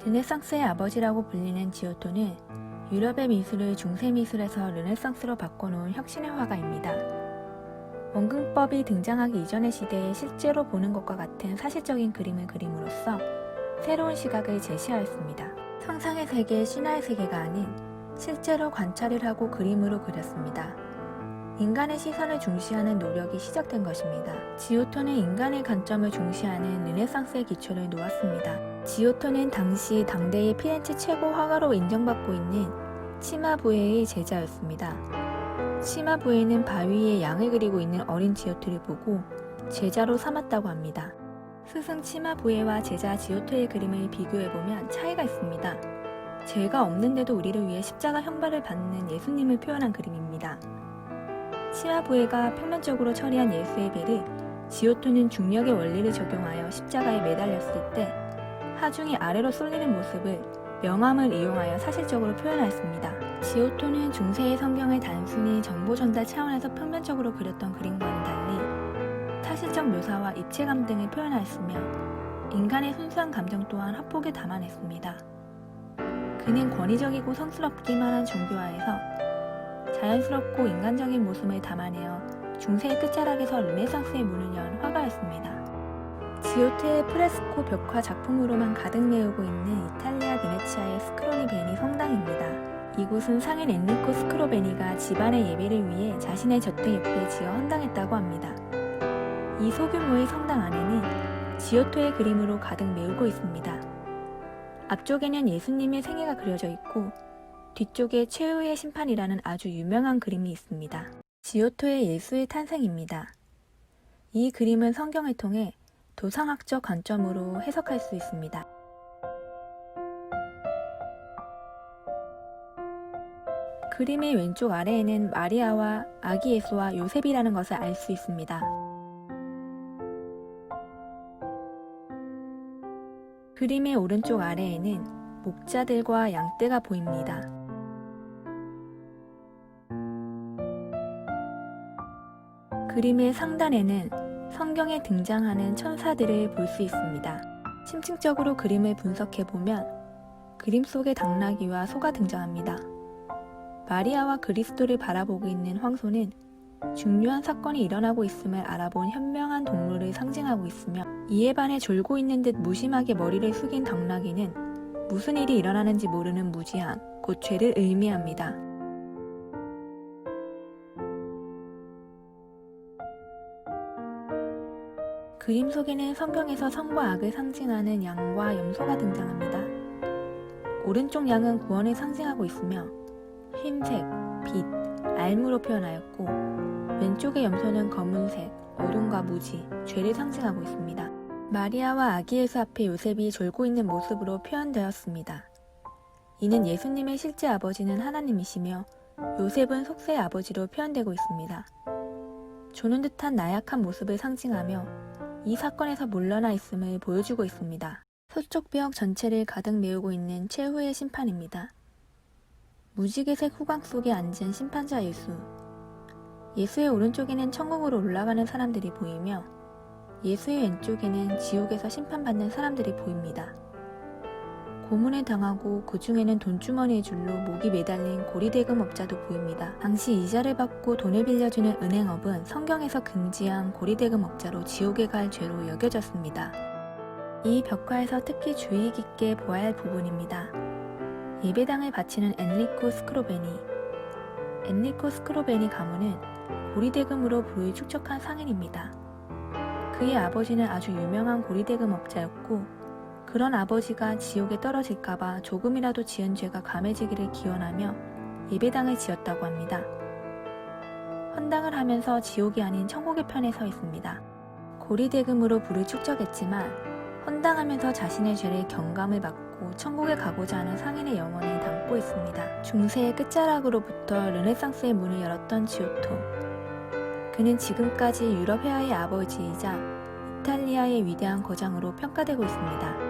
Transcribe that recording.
르네상스의 아버지라고 불리는 지오토는 유럽의 미술을 중세 미술에서 르네상스로 바꿔놓은 혁신의 화가입니다. 원근법이 등장하기 이전의 시대에 실제로 보는 것과 같은 사실적인 그림을 그림으로써 새로운 시각을 제시하였습니다. 상상의 세계, 신화의 세계가 아닌 실제로 관찰을 하고 그림으로 그렸습니다. 인간의 시선을 중시하는 노력이 시작된 것입니다. 지오토는 인간의 관점을 중시하는 르네상스의 기초를 놓았습니다. 지오토는 당시 당대의 피렌체 최고 화가로 인정받고 있는 치마부에의 제자였습니다. 치마부에는 바위에 양을 그리고 있는 어린 지오토를 보고 제자로 삼았다고 합니다. 스승 치마부에와 제자 지오토의 그림을 비교해보면 차이가 있습니다. 죄가 없는데도 우리를 위해 십자가 형벌을 받는 예수님을 표현한 그림입니다. 치마부에가 평면적으로 처리한 예수의 배를 지오토는 중력의 원리를 적용하여 십자가에 매달렸을 때 하중이 아래로 쏠리는 모습을 명암을 이용하여 사실적으로 표현하였습니다. 지오토는 중세의 성경을 단순히 정보 전달 차원에서 평면적으로 그렸던 그림과는 달리 사실적 묘사와 입체감 등을 표현하였으며 인간의 순수한 감정 또한 화폭에 담아냈습니다. 그는 권위적이고 성스럽기만 한 종교화에서 자연스럽고 인간적인 모습을 담아내어 중세의 끝자락에서 르네상스의 문을 연 화가였습니다. 지오토의 프레스코 벽화 작품으로만 가득 메우고 있는 이탈리아 베네치아의 스크로니베니 성당입니다. 이곳은 상인 엔리코 스크로베니가 집안의 예배를 위해 자신의 저택 옆에 지어 헌당했다고 합니다. 이 소규모의 성당 안에는 지오토의 그림으로 가득 메우고 있습니다. 앞쪽에는 예수님의 생애가 그려져 있고 뒤쪽에 최후의 심판이라는 아주 유명한 그림이 있습니다. 지오토의 예수의 탄생입니다. 이 그림은 성경을 통해 도상학적 관점으로 해석할 수 있습니다. 그림의 왼쪽 아래에는 마리아와 아기 예수와 요셉이라는 것을 알 수 있습니다. 그림의 오른쪽 아래에는 목자들과 양떼가 보입니다. 그림의 상단에는 성경에 등장하는 천사들을 볼 수 있습니다. 심층적으로 그림을 분석해보면 그림 속의 당나귀와 소가 등장합니다. 마리아와 그리스도를 바라보고 있는 황소는 중요한 사건이 일어나고 있음을 알아본 현명한 동물을 상징하고 있으며 이에 반해 졸고 있는 듯 무심하게 머리를 숙인 당나귀는 무슨 일이 일어나는지 모르는 무지함, 곧 죄를 의미합니다. 그림 속에는 성경에서 선과 악을 상징하는 양과 염소가 등장합니다. 오른쪽 양은 구원을 상징하고 있으며 흰색, 빛, 알무로 표현하였고 왼쪽의 염소는 검은색, 어둠과 무지, 죄를 상징하고 있습니다. 마리아와 아기 예수 앞에 요셉이 졸고 있는 모습으로 표현되었습니다. 이는 예수님의 실제 아버지는 하나님이시며 요셉은 속세의 아버지로 표현되고 있습니다. 조는 듯한 나약한 모습을 상징하며 이 사건에서 물러나 있음을 보여주고 있습니다. 서쪽 벽 전체를 가득 메우고 있는 최후의 심판입니다. 무지개색 후광 속에 앉은 심판자 예수. 예수의 오른쪽에는 천국으로 올라가는 사람들이 보이며 예수의 왼쪽에는 지옥에서 심판받는 사람들이 보입니다. 고문에 당하고 그 중에는 돈주머니의 줄로 목이 매달린 고리대금업자도 보입니다. 당시 이자를 받고 돈을 빌려주는 은행업은 성경에서 금지한 고리대금업자로 지옥에 갈 죄로 여겨졌습니다. 이 벽화에서 특히 주의 깊게 보아야 할 부분입니다. 예배당을 바치는 엔리코 스크로베니. 엔리코 스크로베니 가문은 고리대금으로 부를 축적한 상인입니다. 그의 아버지는 아주 유명한 고리대금업자였고 그런 아버지가 지옥에 떨어질까봐 조금이라도 지은 죄가 감해지기를 기원하며 예배당을 지었다고 합니다. 헌당을 하면서 지옥이 아닌 천국의 편에 서 있습니다. 고리대금으로 부를 축적했지만 헌당하면서 자신의 죄를 경감을 받고 천국에 가고자 하는 상인의 영혼을 담고 있습니다. 중세의 끝자락으로부터 르네상스의 문을 열었던 지오토. 그는 지금까지 유럽 회화의 아버지이자 이탈리아의 위대한 거장으로 평가되고 있습니다.